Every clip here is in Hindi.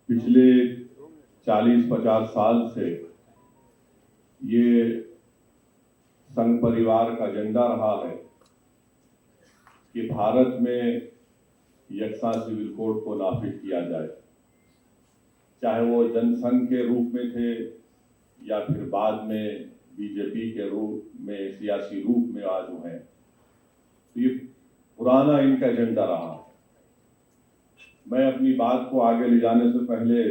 पिछले 40-50 साल से ये संघ परिवार का एजेंडा रहा है कि भारत में यकसा सिविल कोड को नाफिज किया जाए, चाहे वो जनसंघ के रूप में थे या फिर बाद में बीजेपी के रूप में, सियासी रूप में आज वो हैं। तो ये पुराना इनका एजेंडा रहा। मैं अपनी बात को आगे ले जाने से पहले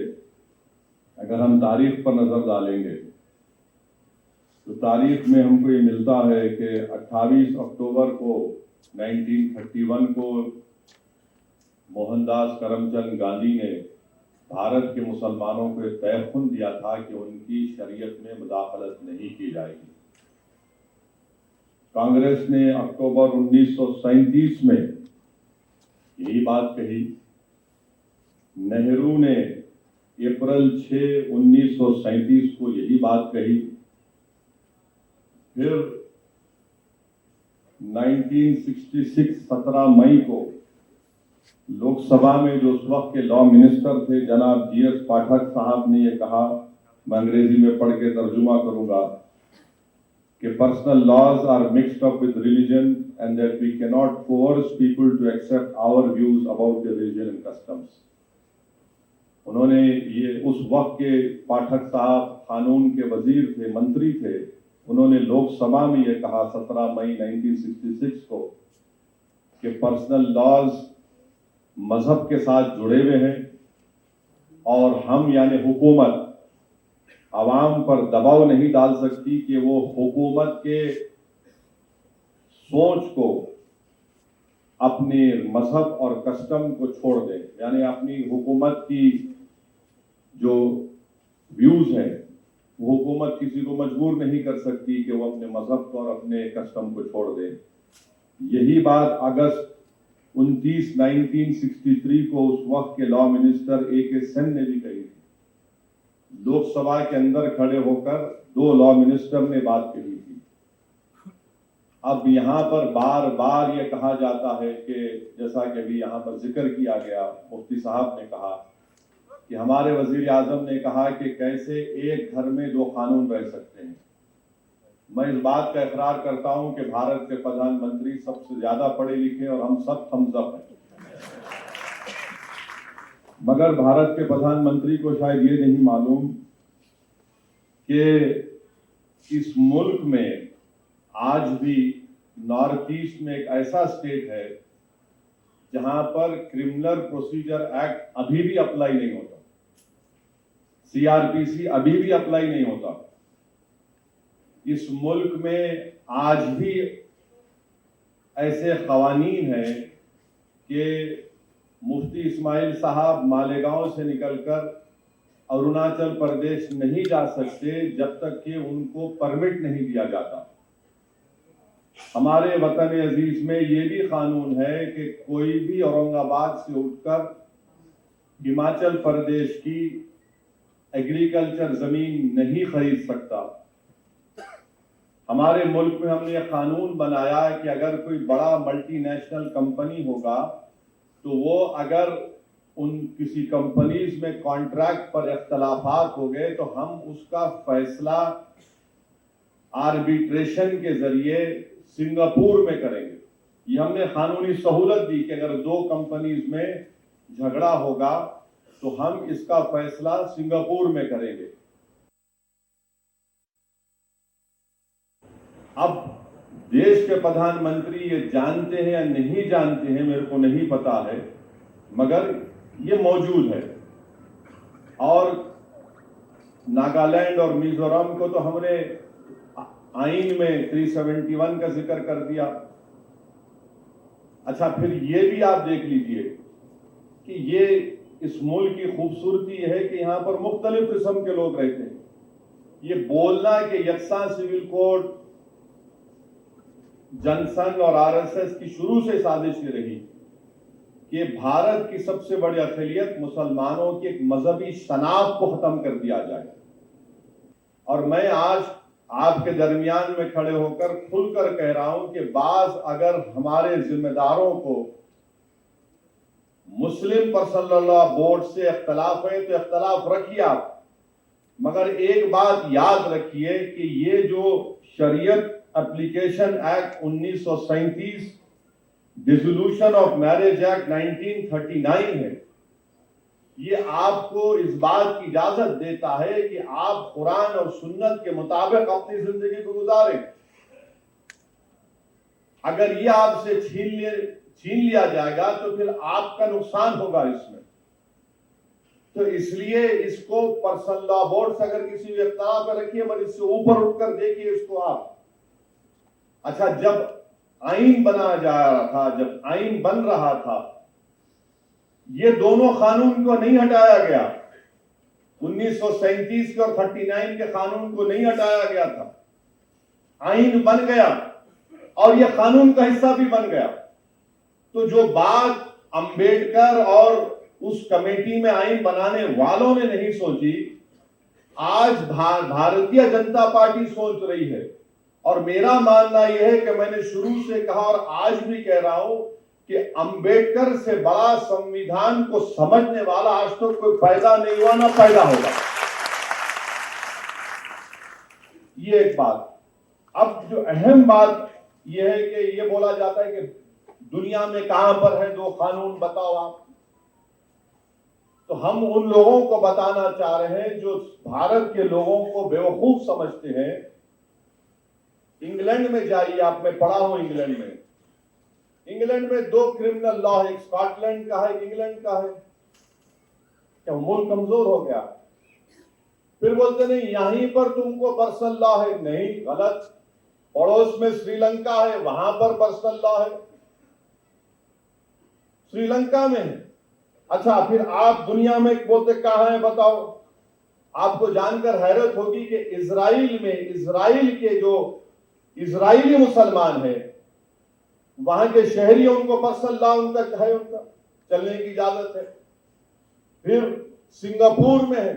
अगर हम तारीख पर नजर डालेंगे तो तारीख में हमको ये मिलता है कि 28 अक्टूबर को 1931 को मोहनदास करमचंद गांधी ने भारत के मुसलमानों को एक पैगंबर दिया था कि उनकी शरीयत में मुदाखलत नहीं की जाएगी। कांग्रेस ने अक्टूबर 1937 में यही बात कही। नेहरू ने अप्रैल 6, 1937 को यही बात कही। फिर 1966 17 मई को लोकसभा में जो उस वक्त के लॉ मिनिस्टर थे जनाब GS पाठक साहब ने ये कहा, मैं अंग्रेजी में पढ़ के तर्जुमा करूंगा, कि personal laws are mixed up with religion and that we can not force people to accept our views about the religion and customs. उन्होंने ये उस वक्त के पाठक साहब कानून के वजीर थे, मंत्री थे, उन्होंने लोकसभा में ये कहा 17 मई 1966 को कि पर्सनल लॉज मजहब के साथ जुड़े हुए हैं और हम यानी हुकूमत आवाम पर दबाव नहीं डाल सकती कि वो हुकूमत के सोच को, अपने मजहब और कस्टम को छोड़ दें, यानी अपनी हुकूमत की जो व्यूज हैं वो हुकूमत किसी को मजबूर नहीं कर सकती कि वो अपने मजहब को और अपने कस्टम को छोड़ दे। यही बात अगस्त 29, 1963 को उस वक्त के लॉ मिनिस्टर AK सेन ने भी कही थी। लोकसभा के अंदर खड़े होकर दो लॉ मिनिस्टर ने बात कही थी। अब यहाँ पर बार बार ये कहा जाता है कि जैसा कि अभी यहाँ पर जिक्र किया गया, मुफ्ती साहब ने कहा कि हमारे वजीर आजम ने कहा कि कैसे एक घर में दो कानून रह सकते हैं। मैं इस बात का इकरार करता हूं कि भारत के प्रधानमंत्री सबसे ज्यादा पढ़े लिखे और हम सब थम्स अप हैं, मगर भारत के प्रधानमंत्री को शायद ये नहीं मालूम कि इस मुल्क में आज भी नॉर्थ ईस्ट में एक ऐसा स्टेट है जहां पर क्रिमिनल प्रोसीजर एक्ट अभी भी अप्लाई नहीं होता, CRPC अभी भी अप्लाई नहीं होता। इस मुल्क में आज भी ऐसे कवानीन हैं कि मुफ्ती इस्माइल साहब मालेगांव से निकलकर अरुणाचल प्रदेश नहीं जा सकते जब तक कि उनको परमिट नहीं दिया जाता। हमारे वतन अजीज में ये भी कानून है कि कोई भी औरंगाबाद से उठकर हिमाचल प्रदेश की एग्रीकल्चर जमीन नहीं खरीद सकता। हमारे मुल्क में हमने यह कानून बनाया है कि अगर कोई बड़ा मल्टीनेशनल कंपनी होगा तो वो अगर उन किसी कंपनीज में कॉन्ट्रैक्ट पर इख्तलाफात हो गए तो हम उसका फैसला आर्बिट्रेशन के जरिए सिंगापुर में करेंगे। ये हमने कानूनी सहूलत दी कि अगर दो कंपनीज में झगड़ा होगा तो हम इसका फैसला सिंगापुर में करेंगे। अब देश के प्रधानमंत्री ये जानते हैं या नहीं जानते हैं मेरे को नहीं पता है, मगर ये मौजूद है। और नागालैंड और मिजोरम को तो हमने आईन में 371 का जिक्र कर दिया। अच्छा, फिर ये भी आप देख लीजिए कि ये इस मुल्क की खूबसूरती है कि यहां पर मुख्तलिफ किस्म के लोग रहते हैं। ये बोलना कि यकसा सिविल कोड जनसंघ और RSS की शुरू से साजिश ये रही कि भारत की सबसे बड़ी अक़लियत मुसलमानों की एक मजहबी शनाख्त को खत्म कर दिया जाए। और मैं आज आपके दरमियान में खड़े होकर खुलकर कह रहा हूं कि बाज अगर हमारे जिम्मेदारों को मुस्लिम पर्सनल लॉ बोर्ड से इख्तलाफ है तो इख्तलाफ रखिए आप, मगर एक बात याद रखिए कि ये जो शरीयत application act 1937, dissolution of marriage act 1939 है, ये आपको इस बात की इजाजत देता है कि आप कुरान और सुन्नत के मुताबिक अपनी जिंदगी को गुजारें। अगर ये आपसे छीन लिया जाएगा तो फिर आपका नुकसान होगा इसमें। तो इसलिए इसको पर्सनल लॉ बोर्ड से अगर किसी भी इख्तिलाफ पर रखिए, मगर इससे ऊपर उठकर देखिए इसको आप। अच्छा, जब आईन बनाया जा रहा था, जब आईन बन रहा था, ये दोनों कानून को नहीं हटाया गया। 1937 के और 39 के कानून को नहीं हटाया गया था। आईन बन गया और यह कानून का हिस्सा भी बन गया। तो जो बात अंबेडकर और उस कमेटी में आईन बनाने वालों ने नहीं सोची, आज भारतीय जनता पार्टी सोच रही है। और मेरा मानना यह है कि मैंने शुरू से कहा और आज भी कह रहा हूं कि अंबेडकर से बड़ा संविधान को समझने वाला आज तक तो कोई पैदा नहीं हुआ, ना पैदा होगा। ये एक बात। अब जो अहम बात यह है कि ये बोला जाता है कि दुनिया में कहां पर है दो कानून, बताओ आप। तो हम उन लोगों को बताना चाह रहे हैं जो भारत के लोगों को बेवकूफ समझते हैं। इंग्लैंड में जाइए, आप, मैं पढ़ा हूं इंग्लैंड में। इंग्लैंड में दो क्रिमिनल लॉ है, एक स्कॉटलैंड का है, एक इंग्लैंड का है। क्या मुल्क कमजोर हो गया? फिर बोलते नहीं यहीं पर तुमको पर्सनल लॉ है। नहीं, गलत। पड़ोस में श्रीलंका है, वहां पर पर्सनल लॉ है, श्रीलंका में है। अच्छा, फिर आप दुनिया में बोलते कहां है बताओ? आपको जानकर हैरत होगी कि इजराइल में, इजराइल के जो इजरायली मुसलमान हैं, वहां के शहरी, उनको पर्सनल लॉ उनका है, उनका चलने की इजाजत है। फिर सिंगापुर में है।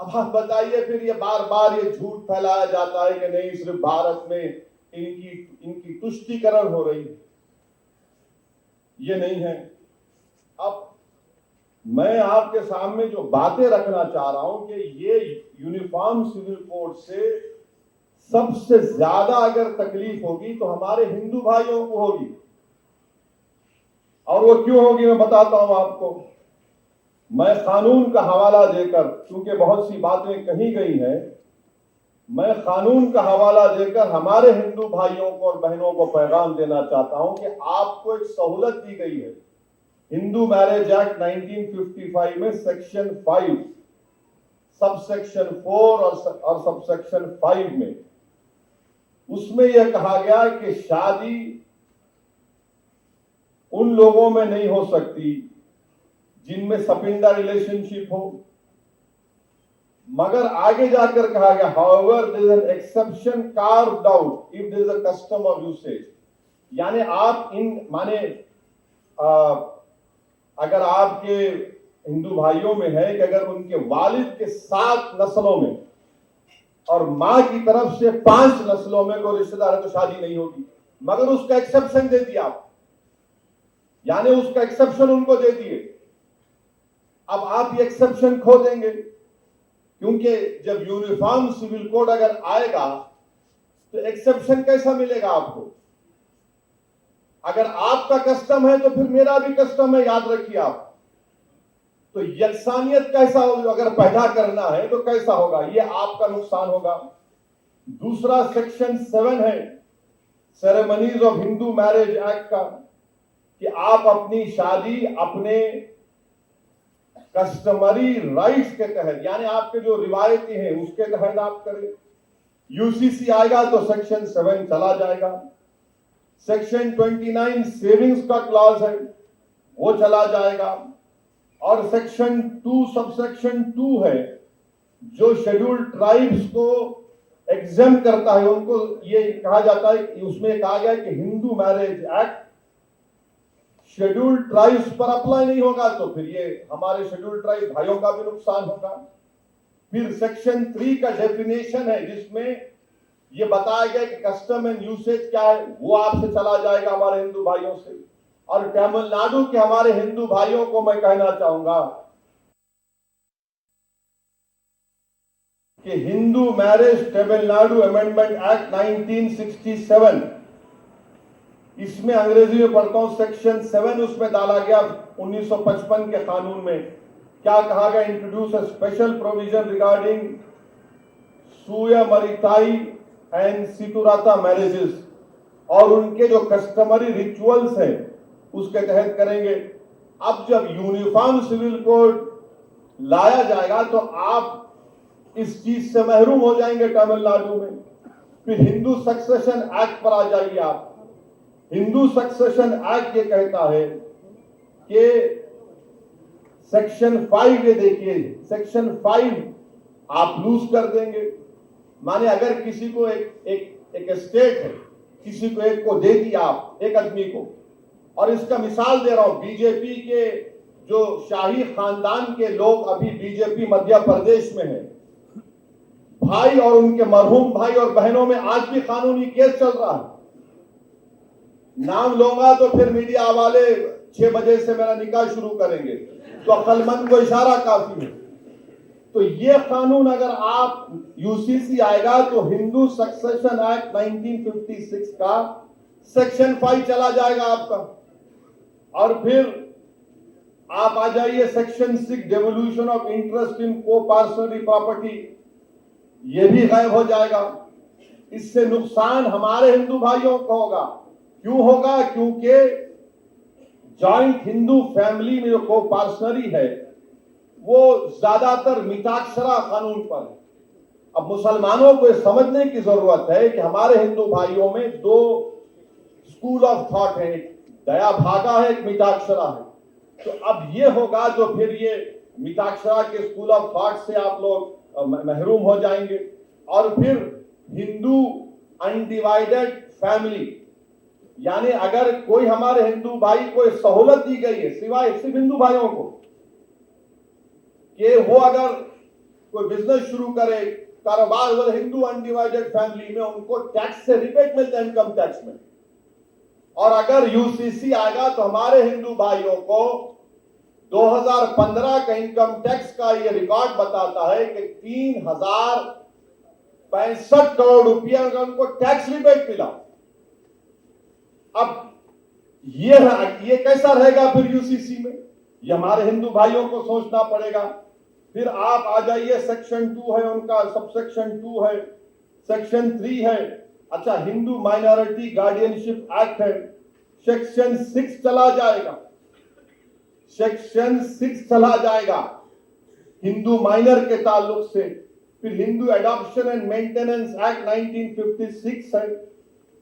अब आप बताइए, फिर ये बार बार ये झूठ फैलाया जाता है कि नहीं सिर्फ भारत में इनकी तुष्टीकरण हो रही है। ये नहीं है। अब मैं आपके सामने जो बातें रखना चाह रहा हूं कि ये यूनिफॉर्म सिविल कोड से सबसे ज्यादा अगर तकलीफ होगी तो हमारे हिंदू भाइयों को होगी। और वो क्यों होगी मैं बताता हूं आपको। मैं कानून का हवाला देकर, क्योंकि बहुत सी बातें कही गई हैं, मैं कानून का हवाला देकर हमारे हिंदू भाइयों को और बहनों को पैगाम देना चाहता हूं कि आपको एक सहूलत दी गई है। हिंदू मैरिज एक्ट 1955 में सेक्शन 5, सबसेक्शन 4 और सबसेक्शन 5 में, उसमें यह कहा गया कि शादी उन लोगों में नहीं हो सकती जिनमें सपिंदा रिलेशनशिप हो। मगर आगे जाकर कहा गया, however there is an exception carved out if there is a custom or usage। यानी आप माने अगर आपके हिंदू भाइयों में है कि अगर उनके वालिद के 7 नस्लों में और मां की तरफ से 5 नस्लों में कोई रिश्तेदार है तो शादी नहीं होगी। मगर उसका एक्सेप्शन दे दिया आप, यानी उसका एक्सेप्शन उनको दे दिए। अब आप ये एक्सेप्शन खो देंगे, क्योंकि जब यूनिफॉर्म सिविल कोड अगर आएगा तो एक्सेप्शन कैसा मिलेगा आपको? अगर आपका कस्टम है तो फिर मेरा भी कस्टम है, याद रखिए आप। तो यकसानियत कैसा होगा? अगर पैदा करना है तो कैसा होगा? ये आपका नुकसान होगा। दूसरा सेक्शन 7 है ceremonies of Hindu marriage act का, कि आप अपनी शादी अपने कस्टमरी राइट्स के तहत, यानी आपके जो रिवायतें हैं उसके तहत आप करें। यूसीसी आएगा तो सेक्शन 7 चला जाएगा। सेक्शन 29 सेविंग्स का क्लॉज है, वो चला जाएगा। और सेक्शन 2 सबसेक्शन 2 है जो शेड्यूल्ड ट्राइब्स को एग्जाम करता है। उनको ये कहा जाता है कि उसमें कहा गया कि Hindu marriage act scheduled tribes पर अप्लाई नहीं होगा, तो फिर ये हमारे शेड्यूल्ड ट्राइब भाइयों का भी नुकसान होगा। फिर सेक्शन 3 का डेफिनेशन है जिसमें ये बताया गया कि कस्टम एंड यूसेज क्या है, वो आपसे चला जाएगा हमारे हिंदू भाइयों से। और तमिलनाडु के हमारे हिंदू भाइयों को मैं कहना चाहूंगा कि Hindu marriage Tamil Nadu amendment act 1967, इसमें अंग्रेजी में पढ़ता हूं, सेक्शन 7 उसमें डाला गया 1955 के कानून में। क्या कहा गया? Introduce a special provision regarding Suyamariyathai and Seerthirutha marriages, और उनके जो कस्टमरी रिचुअल्स हैं उसके तहत करेंगे। अब जब यूनिफॉर्म सिविल कोड लाया जाएगा तो आप इस चीज से महरूम हो जाएंगे तमिलनाडु में। फिर हिंदू सक्सेशन एक्ट पर आ जाइए आप। हिंदू सक्सेशन एक्ट ये कहता है कि सेक्शन 5, ये देखिए सेक्शन 5 आप लूज कर देंगे। माने अगर किसी को एक स्टेट है, किसी को एक को दे दिया आप, एक आदमी को, और इसका मिसाल दे रहा हूं, बीजेपी के जो शाही खानदान के लोग अभी बीजेपी मध्य प्रदेश में है, भाई और उनके मरहूम भाई और बहनों में आज भी कानूनी केस चल रहा है। नाम लूंगा तो फिर मीडिया वाले 6 बजे से मेरा निकाह शुरू करेंगे, तो अक्लमंद को इशारा काफी है। तो ये कानून अगर आप यूसीसी आएगा तो हिंदू सक्सेशन एक्ट 1956 का सेक्शन 5 चला जाएगा आपका। और फिर आप आ जाइए section 6, devolution of interest in को पार्सनरी प्रॉपर्टी, ये भी गायब हो जाएगा। इससे नुकसान हमारे हिंदू भाइयों को होगा। क्यों होगा? क्योंकि जॉइंट हिंदू फैमिली में जो को पार्सनरी है वो ज्यादातर मिताक्षरा कानून पर है। अब मुसलमानों को समझने की जरूरत है कि हमारे हिंदू भाइयों में 2 स्कूल ऑफ थॉट है, एक दया भागा है, एक मिताक्षरा है। तो अब ये होगा तो फिर ये मिताक्षरा के स्कूल ऑफ थॉट से आप लोग महरूम हो जाएंगे। और फिर हिंदू अनडिवाइडेड फैमिली, यानी अगर कोई हमारे हिंदू भाई को सहूलत दी गई है, सिवाय सिर्फ हिंदू भाइयों को, कि वो अगर कोई बिजनेस शुरू करे, कारोबार, वो हिंदू अनडिवाइडेड फैमिली में उनको टैक्स से रिबेट मिलता है, इनकम टैक्स में। और अगर यूसीसी आएगा तो हमारे हिंदू भाइयों को 2015 का इनकम टैक्स का ये रिकॉर्ड बताता है कि 3065 करोड़ रुपया का उनको टैक्स रिबेट मिला। अब ये कैसा रहेगा फिर यूसीसी में? ये हमारे हिंदू भाइयों को सोचना पड़ेगा। फिर आप आ जाइए, सेक्शन 2 है उनका, सबसेक्शन 2 है, सेक्शन 3 है। अच्छा, हिंदू माइनॉरिटी गार्डियनशिप एक्ट है, सेक्शन 6 चला जाएगा। सेक्शन 6 चला जाएगा हिंदू माइनर के ताल्लुक से। फिर Hindu adoption and maintenance act 1956 है,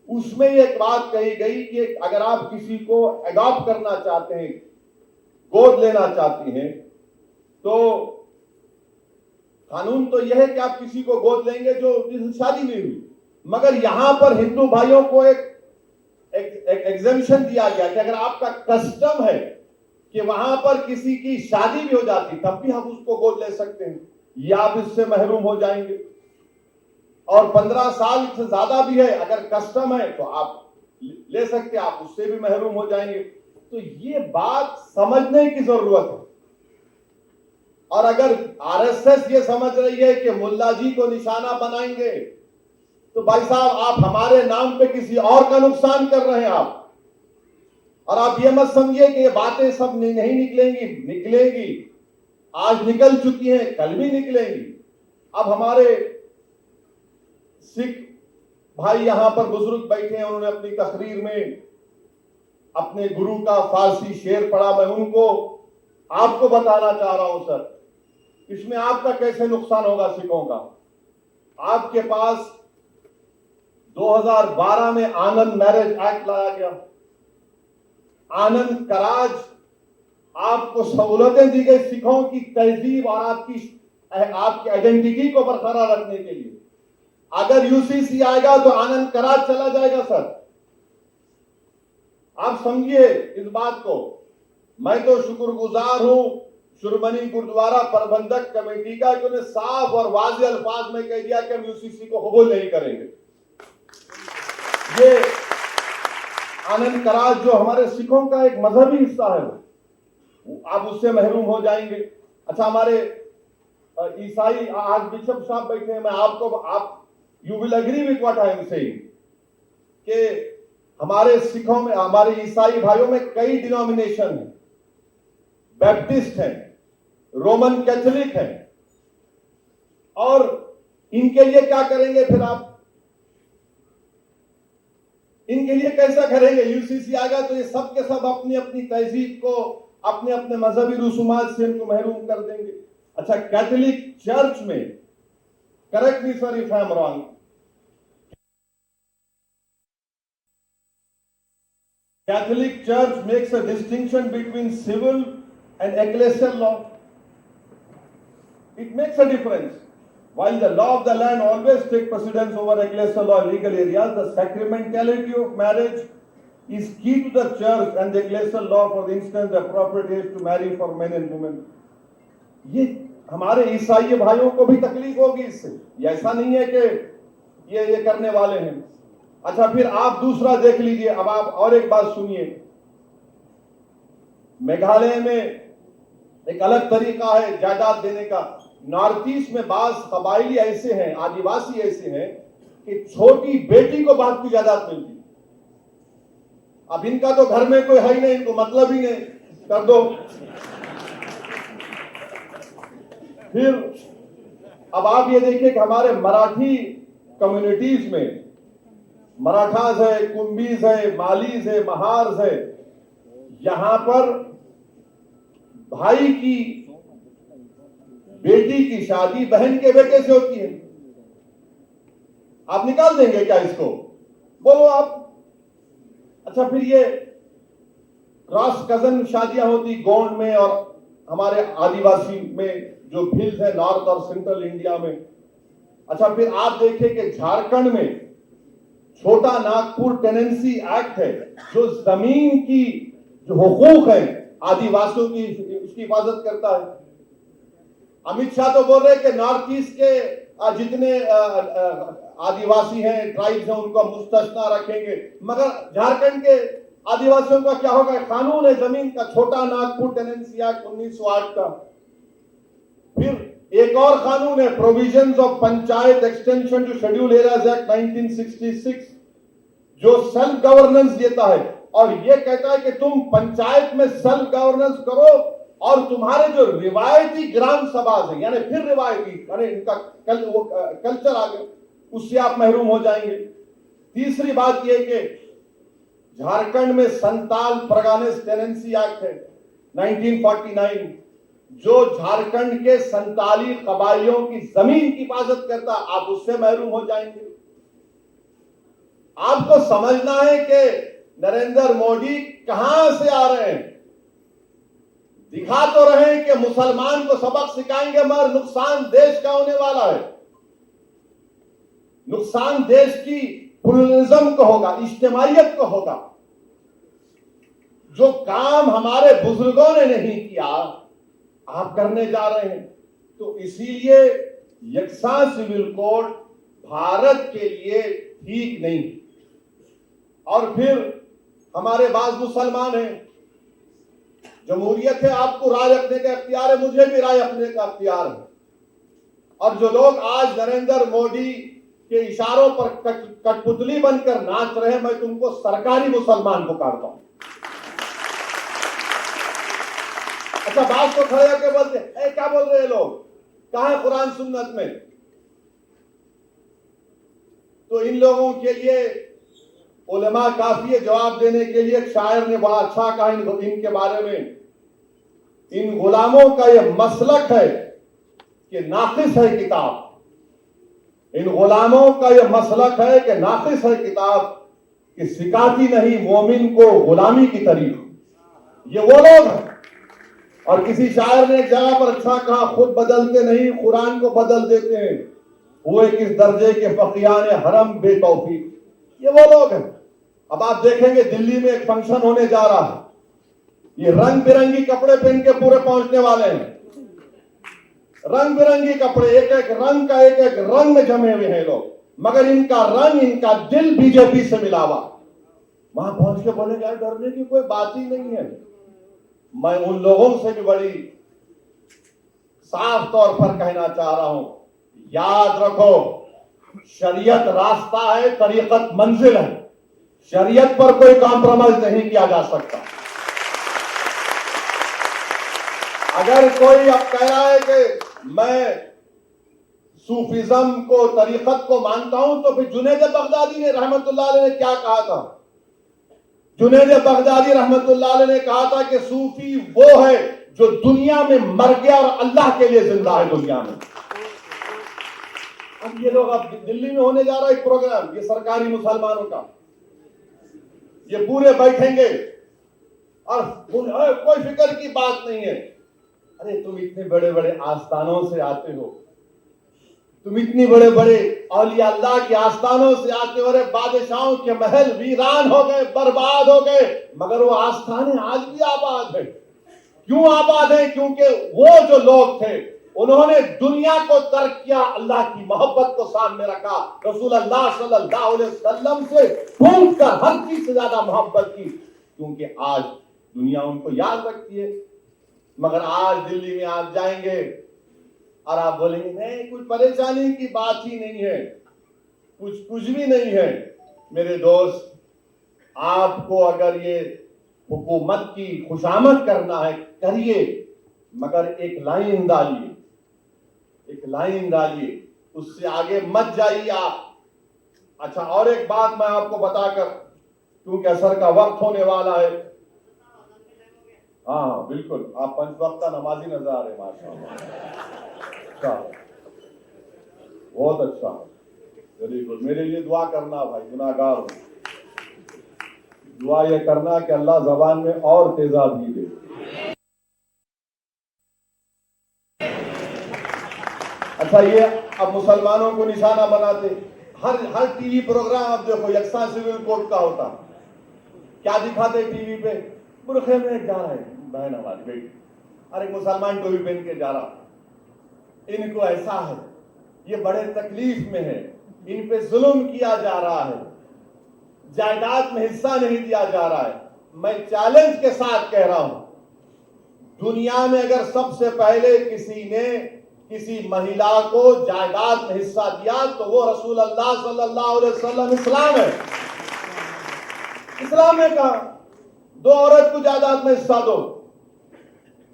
उसमें एक बात कही गई कि अगर आप किसी को एडॉप्ट करना चाहते हैं, गोद लेना चाहते हैं, तो कानून तो यह है कि आप किसी को गोद लेंगे जो शादी नहीं हुई। मगर यहां पर हिंदू भाइयों को एक एग्जेम्पशन दिया गया कि अगर आपका कस्टम है कि वहां पर किसी की शादी भी हो जाती, तब भी हम उसको गोद ले सकते हैं, या आप इससे महरूम हो जाएंगे। और 15 साल से ज्यादा भी है, अगर कस्टम है तो आप ले सकते हैं, आप उससे भी महरूम हो जाएंगे। तो ये बात समझने की जरूरत है। और अगर आरएसएस ये समझ रही है कि मुल्ला जी को निशाना बनाएंगे, तो भाई साहब आप हमारे नाम पे किसी और का नुकसान कर रहे हैं आप। और आप ये मत समझिए कि ये बातें सब नहीं निकलेंगी। आज निकल चुकी हैं, कल भी निकलेंगी। अब हमारे सिख भाई यहां पर बुजुर्ग बैठे हैं, उन्होंने अपनी तकरीर में अपने गुरु का फारसी शेर पढ़ा। मैं उनको आपको बताना चाह रहा हूं सर, इसमें आपका कैसे नुकसान होगा सिखों का। आपके पास 2012 में आनंद मैरिज एक्ट लाया गया। आनंद कराज, आपको सहूलतें दी गई सिखों की तहजीब और आपकी आइडेंटिटी को बरकरार रखने के लिए। अगर यूसीसी आएगा तो आनंद कराज चला जाएगा सर। आप समझिए इस बात को। मैं तो शुक्रगुजार हूं शिरोमणि गुरुद्वारा प्रबंधक कमेटी का कि उन्हें साफ और वाज़ेह अल्फाज में कह दिया कि हम यूसीसी को कबूल नहीं करेंगे। ये 2012 में आनंद मैरिज एक्ट लाया गया। आनंद कराज, आपको सहूलतें दी गई सिखों की तहजीब और आपकी आइडेंटिटी को बरकरार रखने के लिए। अगर यूसीसी आएगा तो आनंद कराज चला जाएगा सर। आप समझिए इस बात को। मैं तो शुक्रगुजार हूं शिरोमणि गुरुद्वारा प्रबंधक कमेटी का कि उन्हें साफ और वाज़ेह अल्फाज में कह दिया कि हम यूसीसी को कबूल नहीं करेंगे। आनंद कराज जो हमारे सिखों का एक मजहबी हिस्सा है, आप उससे महरूम हो जाएंगे। अच्छा, हमारे ईसाई आज बिशप साहब बैठे हैं, मैं आप you will agree with what I am saying कि हमारे सिखों में, हमारे ईसाई भाइयों में कई डिनोमिनेशन है, बैप्टिस्ट है, रोमन कैथोलिक है, और इनके लिए क्या करेंगे फिर आप? इनके लिए कैसा करेंगे? यूसीसी आएगा तो ये सब के सब अपनी अपनी तहजीब को, अपने अपने मजहबी रसूमात से इनको महरूम कर देंगे। अच्छा, कैथोलिक चर्च में, correct me sir if I am wrong, Catholic Church makes a distinction between civil and ecclesial law. It makes a difference. While the law of the land always takes precedence over ecclesial law in legal areas, the sacramentality of marriage is key to the church and the ecclesial law. For instance, the appropriate age to marry for men and women. ये हमारे ईसाई भाइयों को भी तकलीफ होगी इससे, ये ऐसा नहीं है कि ये करने वाले हैं। अच्छा, फिर आप दूसरा देख लीजिए। अब आप और एक बात सुनिए, मेघालय में एक अलग तरीका है जायदाद देने का। नॉर्थ ईस्ट में बास कबाइली ऐसे हैं, आदिवासी ऐसे हैं कि छोटी बेटी को बाप की जायदाद मिलती। अब इनका तो घर में कोई है ही नहीं, इनको मतलब ही नहीं, कर दो। फिर अब आप ये देखिए कि हमारे मराठी कम्युनिटीज में, मराठास है, कुंभीज है, मालीज है, महार्स है, यहां पर भाई की बेटी की शादी बहन के बेटे से होती है। आप निकाल देंगे क्या इसको? बोलो आप। अच्छा, फिर ये क्रॉस कजन शादियां होती गोंड में और हमारे आदिवासी में जो हिल्स है नॉर्थ और सेंट्रल इंडिया में। अच्छा, फिर आप देखिए कि झारखंड में छोटा नागपुर टेनेंसी एक्ट है, जो जमीन की जो हुकूक है आदिवासियों की, उसकी हिफाजत करता है। अमित शाह तो बोल रहे हैं कि नॉर्थ ईस्ट के जितने आदिवासी हैं, ट्राइब्स हैं, उनको मुस्तस्ना रखेंगे, मगर झारखंड के आदिवासियों का क्या होगा? कानून है जमीन का, छोटा नागपुर टेनेंसी एक्ट 1908 का। फिर एक और कानून है, provisions of panchayat extension to schedule areas act 1966, जो सेल्फ गवर्नेंस देता है और ये कहता है कि तुम पंचायत में सेल्फ गवर्नेंस करो और तुम्हारे जो रिवायती ग्राम सभा है, यानी फिर रिवायती, यानी इनका कल्चर आ गया, उससे आप महरूम हो जाएंगे। तीसरी बात यह कि झारखंड में संताल परगानेस टेनेंसी एक्ट है 1949, जो झारखंड के संताली कबाइलियों की जमीन की हिफाजत करता, आप उससे महरूम हो जाएंगे। आपको समझना है कि नरेंद्र मोदी कहां से आ रहे हैं। दिखा तो रहे हैं कि मुसलमान को सबक सिखाएंगे, मगर नुकसान देश का होने वाला है। नुकसान देश की प्लुरलिज्म को होगा, इज्तिमाइयत को होगा। जो काम हमारे बुजुर्गों ने नहीं किया, आप करने जा रहे हैं। तो इसीलिए यकसा सिविल कोड भारत के लिए ठीक नहीं। और फिर हमारे बाज मुसलमान हैं, जमहूरियत है, आपको राय रखने का इख्तियार है, मुझे भी राय रखने का इख्तियार है। और जो लोग आज नरेंद्र मोदी के इशारों पर कठपुतली बनकर नाच रहे हैं, मैं तुमको सरकारी मुसलमान पुकारता हूं। अच्छा, बात को खड़े होकर बोलते हैं, क्या बोल रहे हैं लोग, कहां है कुरान सुन्नत में? तो इन लोगों के लिए उलमा काफी है जवाब देने के लिए। एक शायर ने बड़ा अच्छा कहा इनके बारे में, इन गुलामों का यह मसलक है कि नाकिस है किताब। इन गुलामों का यह मसलक है कि नाकिस है किताब, कि सिखाती नहीं मोमिन को गुलामी की तारीख। ये वो लोग हैं। और किसी शायर ने एक जगह पर अच्छा कहा, खुद बदलते नहीं कुरान को बदल देते हैं, हुए किस दर्जे के फकीयान हरम बेतौफीक। ये वो लोग हैं। अब आप देखेंगे दिल्ली में एक फंक्शन होने जा रहा है, ये रंग बिरंगी कपड़े पहन के पूरे पहुंचने वाले हैं। रंग बिरंगी कपड़े, एक एक रंग का एक एक रंग में जमे हुए हैं लोग, मगर इनका रंग, इनका दिल बीजेपी से मिला हुआ। वहां पहुंच के बोले यार डरने की कोई बात ही नहीं है। मैं उन लोगों से भी बड़ी साफ तौर पर कहना चाह रहा हूं, याद रखो, शरीयत रास्ता है, तरीकत मंजिल है। शरीयत पर कोई कॉम्प्रोमाइज नहीं किया जा सकता। अगर कोई अब कह रहा है कि मैं सूफिज्म को, तरीकत को मानता हूं, तो फिर जुनैद बगदादी ने रहमतुल्लाह अलैह ने क्या कहा था? जुनैद बगदादी रहमतुल्लाह अलैह ने कहा था कि सूफी वो है जो दुनिया में मर गया और अल्लाह के लिए जिंदा है दुनिया में। अब ये लोग, अब दिल्ली में होने जा रहा है एक प्रोग्राम, ये सरकारी मुसलमानों का, ये पूरे बैठेंगे और कोई फिक्र की बात नहीं है। अरे तुम इतने बड़े बड़े आस्थानों से आते हो, तुम इतनी बड़े बड़े औलिया अल्लाह के आस्थानों से आते हो, अरे बादशाहों के महल वीरान हो गए, बर्बाद हो गए, मगर वो आस्थानें आज भी आबाद है। क्यों आबाद है? क्योंकि वो जो लोग थे उन्होंने दुनिया को तर्क किया, अल्लाह की मोहब्बत को सामने रखा, रसूल अल्लाह सल्लल्लाहु अलैहि वसल्लम से पूछ कर हर चीज से ज्यादा मोहब्बत की, क्योंकि आज दुनिया उनको याद रखती है। मगर आज दिल्ली में आप जाएंगे और आप बोलेंगे नहीं, कुछ परेशानी की बात ही नहीं है, कुछ भी नहीं है। मेरे दोस्त, आपको अगर ये हुकूमत की खुशामद करना है करिए, मगर एक लाइन डालिए, एक लाइन डालिए, उससे आगे मत जाइए आप। अच्छा, और एक बात मैं आपको बताकर, क्योंकि असर का वक्त होने वाला है। हाँ बिल्कुल, आप पंच वक्ता नमाजी नजर आ रहे, माशाअल्लाह, बहुत अच्छा, वेरी गुड। मेरे लिए दुआ करना भाई, गुनाहगार हूं, दुआ ये करना कि अल्लाह जबान में और तेजाबी दे। अच्छा, ये अब मुसलमानों को निशाना बनाते, हर टीवी प्रोग्राम आप देखो यकसा सिविल कोड का होता, क्या दिखाते टीवी पे? बुरखे में जा रहा है बहन हमारी बेटी, अरे मुसलमान टोपी पहन के जा रहा, इनको ऐसा है, ये बड़े तकलीफ में है, इन पे जुल्म किया जा रहा है, जायदाद में हिस्सा नहीं दिया जा रहा है। मैं चैलेंज के साथ कह रहा हूं, दुनिया में अगर सबसे पहले किसी ने किसी महिला को जायदाद में हिस्सा दिया तो वो रसूल अल्लाह सल्लल्लाहु अलैहि वसल्लम इस्लाम है। इस्लाम ने कहा दो औरत को जायदाद में हिस्सा दो,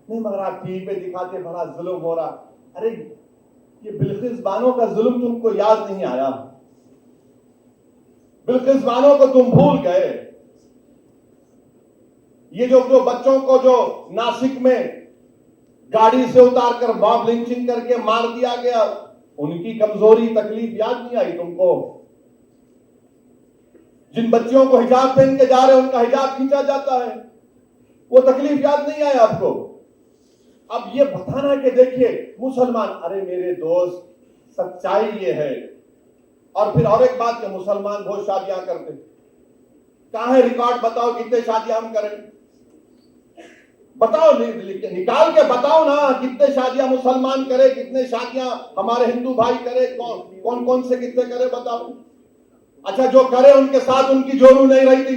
नहीं, मगर आप टीवी पे दिखाते बड़ा जुल्म हो रहा। अरे ये बिल्किस बानो का जुल्म तुमको याद नहीं आया? बिल्किस बानो को तुम भूल गए? ये जो बच्चों को जो नासिक में गाड़ी से उतार कर मॉब लिंचिंग करके मार दिया गया, उनकी कमजोरी तकलीफ याद नहीं आई तुमको? जिन बच्चियों को हिजाब पहन के जा रहे उनका हिजाब खींचा जाता है, वो तकलीफ याद नहीं आई आपको? अब ये बताना कि देखिए मुसलमान, अरे मेरे दोस्त, सच्चाई ये है। और फिर और एक बात कि मुसलमान बहुत शादियां करते, कहां है रिकॉर्ड? बताओ कितने शादियां हम करें, बताओ, निकाल के बताओ ना, कितने शादियां मुसलमान करे, कितने शादियां हमारे हिंदू भाई करे, कौन कौन से कितने करे, बताओ। अच्छा, जो करे उनके साथ उनकी जोरू नहीं रही थी।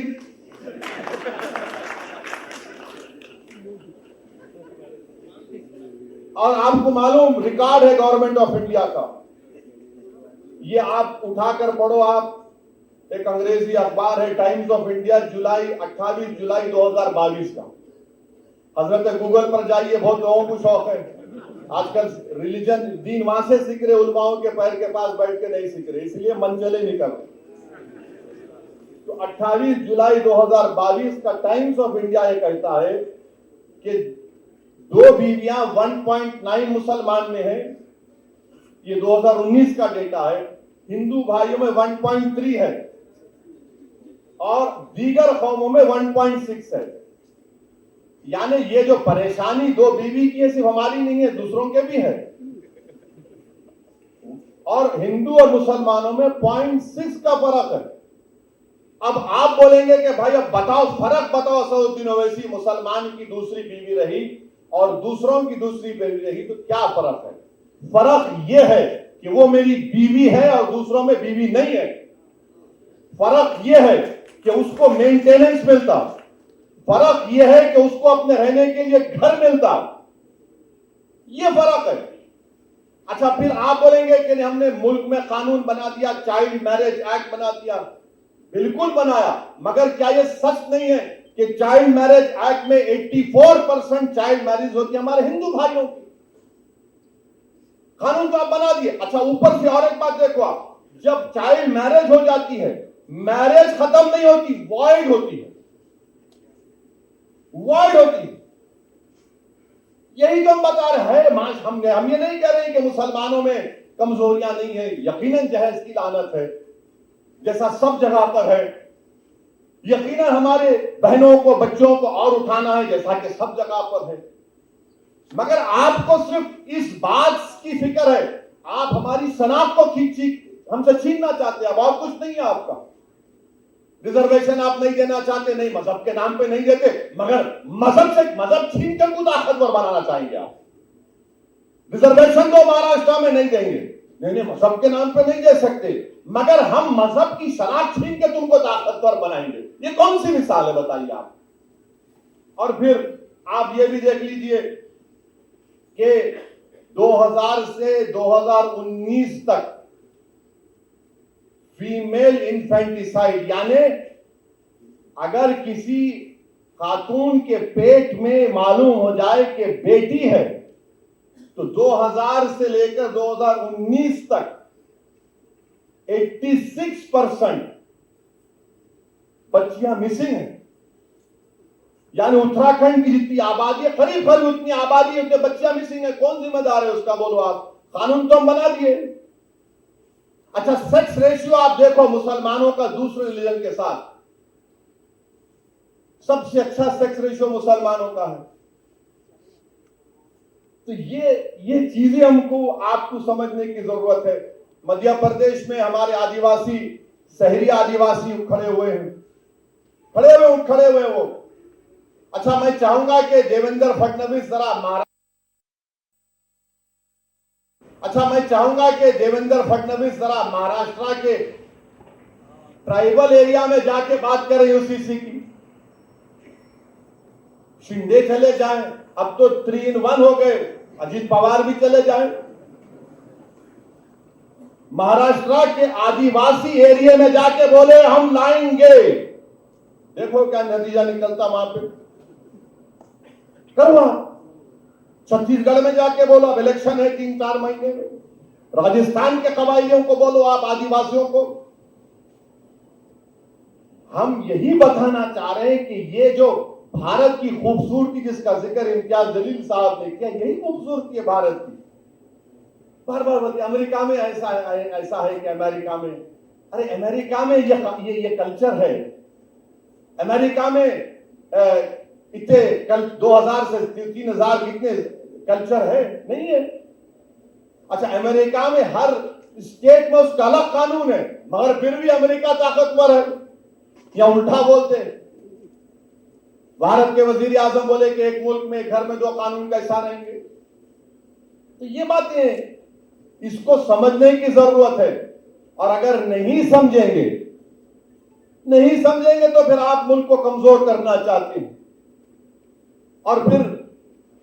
और आपको मालूम रिकॉर्ड है गवर्नमेंट ऑफ इंडिया का, ये आप उठाकर पढ़ो, आप एक अंग्रेजी अखबार है टाइम्स ऑफ इंडिया, 28 जुलाई 2022 का। हजरत गूगल पर जाइए, बहुत लोगों को शौक है आजकल रिलीजन, दीन वहां से सीख रहे, उलमाओं के पैर के पास बैठ के नहीं सीख रहे, इसलिए मंचले निकल रहे। तो 28 जुलाई 2022 का टाइम्स ऑफ इंडिया ये कहता है कि 2 बीवियां 1.9 मुसलमान में है, ये 2019 का डेटा है, हिंदू भाइयों में 1.3 है और दीगर कौमों में 1.6 है। यानी ये जो परेशानी 2 बीवी की है, सिर्फ हमारी नहीं है, दूसरों के भी है। और हिंदू और मुसलमानों में 0.6 का फर्क है। अब आप बोलेंगे कि भाई अब बताओ, फर्क बताओ असदुद्दीन ओवैसी, मुसलमान की दूसरी बीवी रही और दूसरों की दूसरी बीवी रही, तो क्या फर्क है? फर्क यह है कि वो मेरी बीवी है और दूसरों में बीवी नहीं है। फर्क यह है कि उसको मेंटेनेंस मिलता, फर्क यह है कि उसको अपने रहने के लिए घर मिलता। यह फर्क है। अच्छा, फिर आप बोलेंगे कि हमने मुल्क में कानून बना दिया, चाइल्ड मैरिज एक्ट बना दिया। बिल्कुल बनाया, मगर क्या यह सच नहीं है कि चाइल्ड मैरिज एक्ट में 84% चाइल्ड मैरिज होती है हमारे हिंदू भाइयों की? कानून तो आप बना दिए। अच्छा, ऊपर से और एक बात देखो आप, जब चाइल्ड मैरिज हो जाती है, मैरिज खत्म नहीं होती, वॉइड होती है, वॉइड होती है। यही तो हम बता रहे हैं। हम ये नहीं कह रहे कि मुसलमानों में कमजोरियां नहीं है, यकीनन जहेज की लानत है जैसा सब जगह पर है, यकीनन हमारे बहनों को, बच्चों को और उठाना है जैसा कि सब जगह पर है। मगर आपको सिर्फ इस बात की फिक्र है, आप हमारी शनाख्त को हमसे छीनना चाहते हैं, अब और कुछ नहीं है आपका। रिजर्वेशन आप नहीं देना चाहते, नहीं मजहब के नाम पे नहीं देते, मगर मजहब छीन कर खुद ताकतवर बनाना चाहेंगे आप। रिजर्वेशन तो महाराष्ट्र में नहीं देंगे, नहीं मजहब के नाम पे नहीं दे सकते, मगर हम मजहब की शनाख्त छीन के तुमको ताकतवर बनाएंगे। ये कौन सी मिसाल है बताइए आप। और फिर आप ये भी देख लीजिए कि 2000 से 2019 तक फीमेल इन्फेंटिसाइड, यानी अगर किसी खातून के पेट में मालूम हो जाए कि बेटी है, तो 2000 से लेकर 2019 तक 86% बच्चियां मिसिंग हैं। यानी उत्तराखंड की जितनी आबादी है, करीब उतनी आबादी है, उतने बच्चियां मिसिंग है। कौन जिम्मेदार है उसका, बोलो आप? कानून तो हम बना दिए। अच्छा, सेक्स रेशियो आप देखो मुसलमानों का दूसरे रिलीजन के साथ, सबसे अच्छा सेक्स रेशियो मुसलमानों का है। तो ये चीजें हमको आपको समझने की जरूरत है। मध्य प्रदेश में हमारे आदिवासी, शहरी आदिवासी खड़े हुए वो। अच्छा, मैं चाहूंगा कि देवेंद्र फडणवीस जरा महाराष्ट्र के ट्राइबल एरिया में जाके बात करें यूसीसी की। शिंदे चले जाएं, अब तो 3 in 1 हो गए, अजीत पवार भी चले जाएं। महाराष्ट्र के आदिवासी एरिया में जाके बोले हम लाएंगे, देखो क्या नतीजा निकलता वहां पे। करवा छत्तीसगढ़ में जाके बोलो, अब इलेक्शन है 3-4 महीने में। राजस्थान के कबाइलियों को बोलो, आप आदिवासियों को। हम यही बताना चाह रहे हैं कि ये जो भारत की खूबसूरती जिसका जिक्र इम्तियाज जलील साहब ने किया, यही खूबसूरती है भारत की। बार बार बोलते अमेरिका में ऐसा है कि अमेरिका में, अरे अमेरिका में ये कल्चर है। अमेरिका में इतने 2000 से 3000 कितने कल्चर है, नहीं है। अच्छा, अमेरिका में हर स्टेट में उसका अलग कानून है, मगर फिर भी अमेरिका ताकतवर है, या उल्टा बोलते हैं। भारत के वजीर आजम बोले कि एक मुल्क में, एक घर में 2 कानून कैसा रहेंगे। तो ये बातें इसको समझने की जरूरत है। और अगर नहीं समझेंगे तो फिर आप मुल्क को कमजोर करना चाहते हैं। और फिर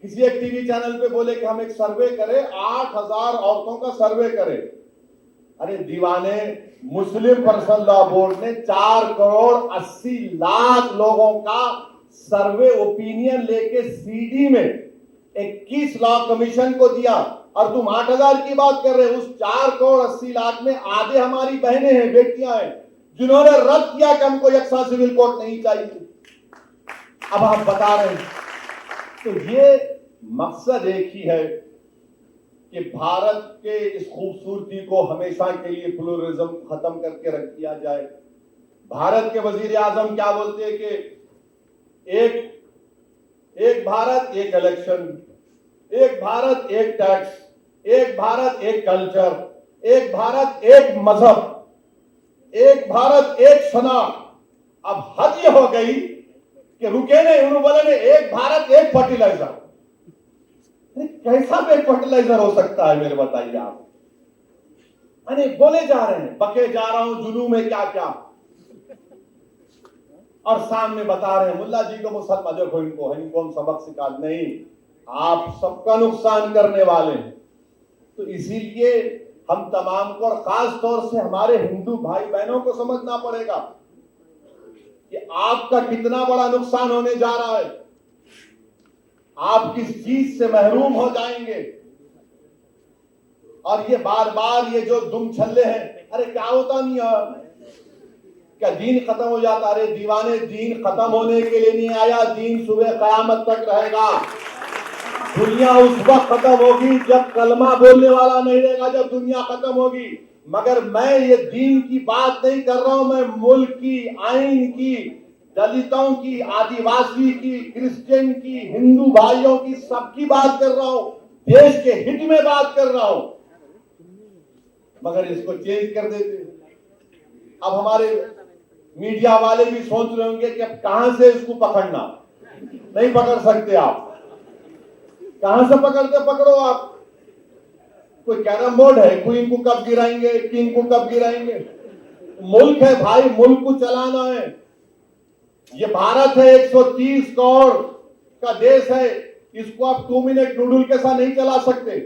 किसी एक टीवी चैनल पे बोले कि हम एक सर्वे करें, 8000 औरतों का सर्वे करें। अरे दीवाने, मुस्लिम पर्सनल लॉ बोर्ड ने 4,80,00,000 लोगों का सर्वे ओपिनियन लेके सीडी में 21 लॉ कमीशन को दिया, और तुम 8000 की बात कर रहे हो। उस 4,80,00,000 में आधे हमारी बहनें हैं, बेटियां हैं, जिन्होंने रद्द किया कि हमको यकसा सिविल कोड नहीं चाहिए। अब आप बता रहे हैं। तो ये मकसद एक ही है कि भारत के इस खूबसूरती को हमेशा के लिए प्लुरलिज्म खत्म करके रख दिया जाए। भारत के वजीर आजम क्या बोलते हैं कि एक भारत एक इलेक्शन, एक भारत एक टैक्स, एक भारत एक कल्चर, एक भारत एक मजहब, एक भारत एक शनाख्त। अब हद ये हो गई कि रुके नहीं, उन्होंने बोले नहीं, एक भारत एक फर्टिलाइजर। कैसा एक फर्टिलाइजर हो सकता है मेरे बताइए आप। अरे बोले जा रहे हैं, बके जा रहा हूं जुलूम में क्या क्या। और सामने बता रहे हैं मुल्ला जी को मुसलमान, देखो इनको हम सबक सिखा, नहीं, आप सबका नुकसान करने वाले हैं। तो इसीलिए हम तमाम को और खास तौर से हमारे हिंदू भाई बहनों को समझना पड़ेगा कि आपका कितना बड़ा नुकसान होने जा रहा है। आप किस चीज से महरूम हो जाएंगे। और ये बार बार ये जो दुम छल्ले हैं, अरे क्या होता नहीं है, क्या दीन खत्म हो जाता? अरे दीवाने, दीन खत्म होने के लिए नहीं आया, दीन सुबह कयामत तक रहेगा। दुनिया उस वक्त खत्म होगी जब कलमा बोलने वाला नहीं रहेगा, जब दुनिया खत्म होगी। मगर मैं ये दीन की बात नहीं कर रहा हूं, मैं मुल्क की, आइन की, दलितों की, आदिवासी की, क्रिश्चियन की, हिंदू भाइयों की, सबकी बात कर रहा हूं, देश के हित में बात कर रहा हूं। मगर इसको चेंज कर देते। अब हमारे मीडिया वाले भी सोच रहे होंगे कि अब कहां से इसको पकड़ना। नहीं पकड़ सकते आप। कहां से पकड़ते पकड़ो आप। कोई कैरम बोर्ड है, क्वीन को कब गिराएंगे, किंग को कब गिराएंगे। मुल्क है भाई, मुल्क को चलाना है। ये भारत है, 130 करोड़ का देश है। इसको आप 2 मिनट नूडल के साथ नहीं चला सकते।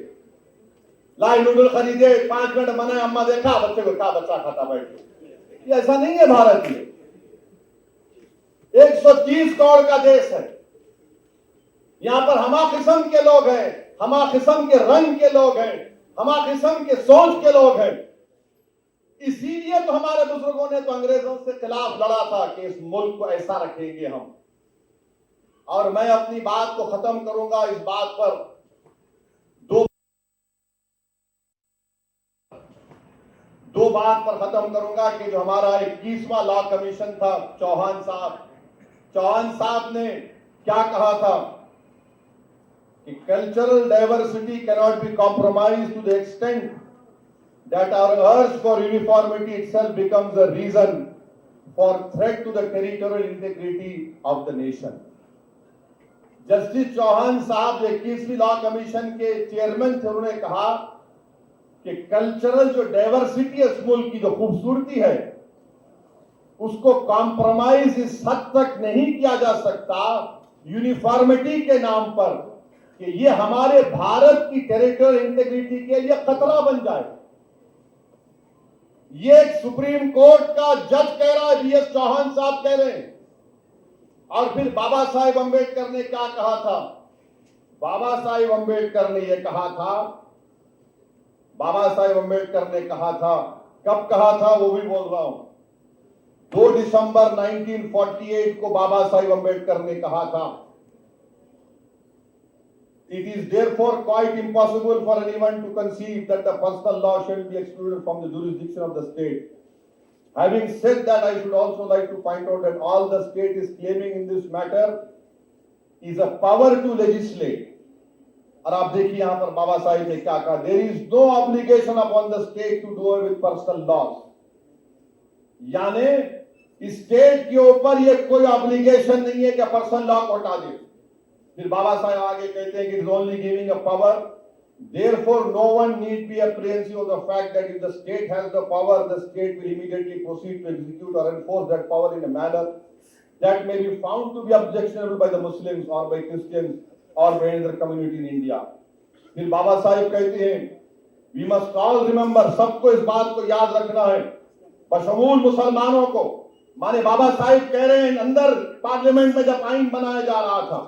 लाई नूडल खरीदे, 5 मिनट मना, अम्मा देखा बच्चे को, क्या बच्चा खाता बैठ के। ये ऐसा नहीं है भारत में। 130 करोड़ का देश है। यहां पर हमा किस्म के लोग हैं, हमा किस्म के रंग के लोग हैं, हमा किस्म के सोच के लोग हैं। इसीलिए तो हमारे बुजुर्गों ने तो अंग्रेजों से खिलाफ लड़ा था कि इस मुल्क को ऐसा रखेंगे हम। और मैं अपनी बात को खत्म करूंगा इस बात पर, दो बात पर खत्म करूंगा कि जो हमारा 21वां लॉ कमीशन था, चौहान साहब ने क्या कहा था कि cultural diversity cannot be compromise to the extent that our urge for uniformity itself becomes a reason for threat to the territorial integrity of the nation. Justice Chauhan साहब 21वीं लॉ कमीशन के चेयरमैन थे, उन्होंने कहा कि कल्चरल जो डाइवर्सिटी है, इस मुल्क की जो खूबसूरती है, उसको कॉम्प्रोमाइज इस हद तक नहीं किया जा सकता यूनिफॉर्मिटी के नाम पर कि ये हमारे भारत की टेरिटोरियल इंटीग्रिटी के लिए खतरा बन जाए। ये एक सुप्रीम कोर्ट का जज कह रहा है, बीएस चौहान साहब कह रहे हैं। और फिर बाबा साहेब अंबेडकर ने क्या कहा था? बाबा साहेब अंबेडकर ने यह कहा था, बाबा साहेब अंबेडकर ने कहा था, कब कहा था वो भी बोल रहा हूं, 2 दिसंबर 1948 को बाबा साहेब अंबेडकर ने कहा था, It is therefore quite impossible for anyone to conceive that the personal law shall be excluded from the jurisdiction of the state. Having said that, I should also like to point out that all the state is claiming in this matter is a power to legislate. और आप देखिए यहां पर बाबा साहिब ने क्या कहा, there is no obligation upon the state to do away with personal laws. यानी स्टेट के ऊपर ये कोई ऑब्लिगेशन नहीं है कि पर्सनल लॉ को हटा दे। फिर बाबा साहब आगे कहते हैं कि it is only giving a power, therefore no one need be apprehensive of the fact that if the state has the power, the state will immediately proceed to execute or enforce that power in a manner that may be found to be objectionable by the Muslims or by Christians or by any other community in India. फिर बाबा साहब कहते हैं we must all remember, सबको इस बात को याद रखना है, बशमूल मुसलमानों को। माने बाबा साहब कह रहे हैं अंदर पार्लियामेंट में जब आइन बनाया जा रहा था,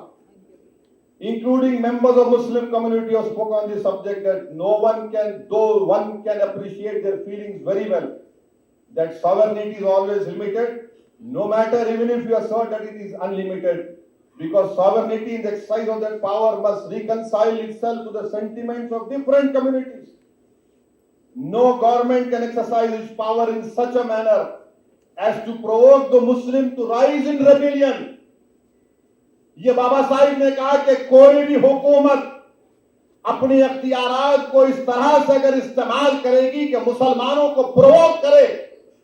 including members of Muslim community have spoken on this subject, that no one can, though one can appreciate their feelings very well, that sovereignty is always limited, no matter even if you assert that it is unlimited, because sovereignty in the exercise of that power must reconcile itself to the sentiments of different communities. No government can exercise its power in such a manner as to provoke the Muslim to rise in rebellion. ये बाबा साहिब ने कहा कि कोई भी हुकूमत अपने अख्तियारात को इस तरह से अगर इस्तेमाल करेगी कि मुसलमानों को प्रोवोक करे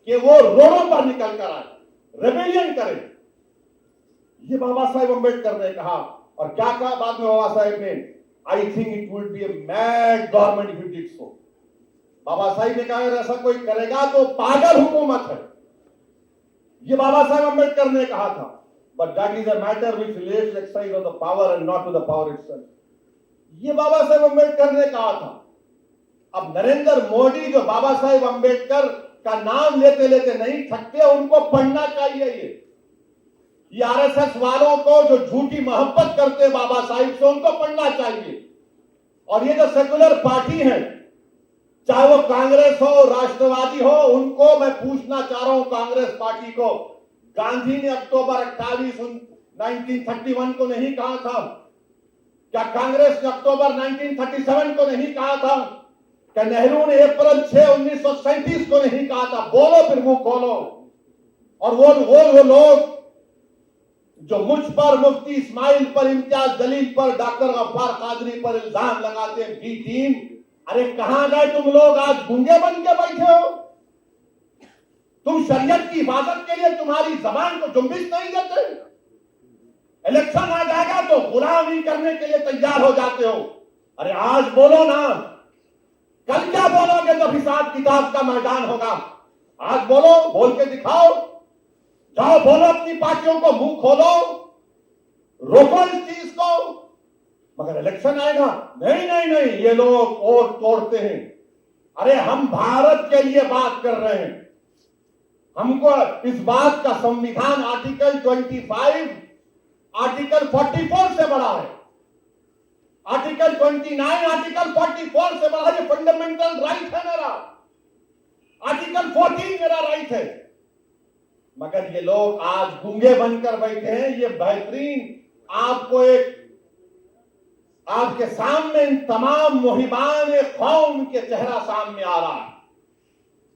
कि वो रोडों पर निकल कर आए, रेबेलियन करे। ये बाबा साहेब अंबेडकर ने कहा। और क्या कहा बाद में बाबा साहेब ने? I think it would be a mad government if it did so. Baba Sahib ने कहा अगर ऐसा कोई करेगा तो पागल हुकूमत है। ये बाबा साहेब अम्बेडकर ने कहा था, but that is a matter which relates to exercise of the power and not to the power itself. ये बाबा साहेब अम्बेडकर ने कहा था। अब नरेंद्र मोदी जो बाबा साहेब अम्बेडकर का नाम लेते लेते नहीं थकते, उनको पढ़ना चाहिए। ये आरएसएस वालों को जो झूठी मोहब्बत करते बाबा साहिब से, उनको पढ़ना चाहिए। और ये जो सेकुलर पार्टी है, चाहे वो कांग्रेस हो, राष्ट्रवादी हो, उनको मैं पूछना चाह रहा हूं, कांग्रेस पार्टी को, गांधी ने अक्टूबर 28 1931 को नहीं कहा था? क्या कांग्रेस ने अक्टूबर 1937 को नहीं कहा था? क्या नेहरू ने अप्रैल 6 1937 को नहीं कहा था? बोलो, फिर मुंह खोलो। और वो लोग जो मुझ पर, मुफ्ती इस्माइल पर, इम्तियाज जलील पर, डॉक्टर गफ्फार कादरी पर इल्जाम लगाते हैं, बी टीम, अरे कहां गए तुम लोग? आज गूंगे बन के बैठे हो। तुम शरीयत की हिफाजत के लिए तुम्हारी जबान को जुम्बिश नहीं देते। इलेक्शन आ जाएगा तो गुलामी करने के लिए तैयार हो जाते हो। अरे आज बोलो ना, कल क्या बोलोगे जब हिसाब किताब का मैदान होगा? आज बोलो, बोल के दिखाओ। जाओ बोलो, अपनी पार्टियों को मुंह खोलो, रोको इस चीज को। मगर इलेक्शन आएगा, नहीं नहीं नहीं, ये लोग वोट तोड़ते हैं। अरे हम भारत के लिए बात कर रहे हैं। हमको इस बात का संविधान आर्टिकल 25, आर्टिकल 44 से बड़ा है। आर्टिकल 29, आर्टिकल 44 से बड़ा। ये फंडामेंटल राइट है मेरा। आर्टिकल 14 मेरा राइट है। मगर ये लोग आज गूंगे बनकर बैठे हैं। ये बेहतरीन आपको एक, आपके सामने इन तमाम मुहिबान कौम के चेहरा सामने आ रहा है।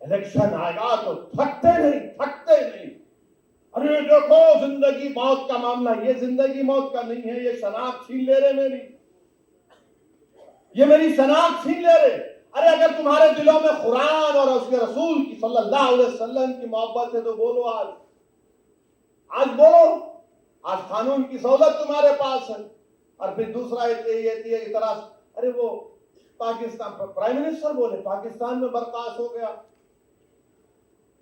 इलेक्शन आएगा तो थकते नहीं। अरे देखो, जिंदगी मौत का मामला। ये जिंदगी मौत का नहीं है, ये शनाख्त छीन ले रहे मेरी, ये मेरी शनाख्त छीन ले रहे। अरे अगर तुम्हारे दिलों में कुरान और उसके रसूल की सल्लल्लाहु अलैहि वसल्लम की मोहब्बत है तो बोलो, आज बोलो। आज कानून की सहूलत तुम्हारे पास है। और फिर दूसरा ये इतराज, अरे वो पाकिस्तान प्राइम मिनिस्टर बोले पाकिस्तान में बर्खास्त हो गया,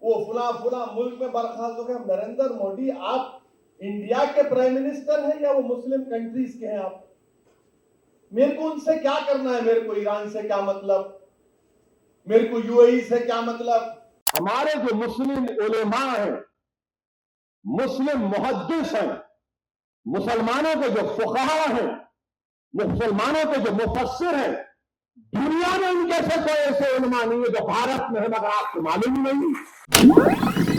वो फुला मुल्क में बर्खास्त हो गया। नरेंद्र मोदी, आप इंडिया के प्राइम मिनिस्टर हैं या वो मुस्लिम कंट्रीज के हैं? आप, मेरे को उनसे क्या करना है? मेरे को ईरान से क्या मतलब? मेरे को यूएई से क्या मतलब? हमारे जो मुस्लिम उलेमा हैं, मुस्लिम मुहद्दिस हैं, मुसलमानों के जो फुक़हा हैं, मुसलमानों के जो मुफस्सिर हैं, दुनिया में उनके से कोई ऐसे उलेमा नहीं है जो भारत में है, मगर आपको मालूम ही नहीं।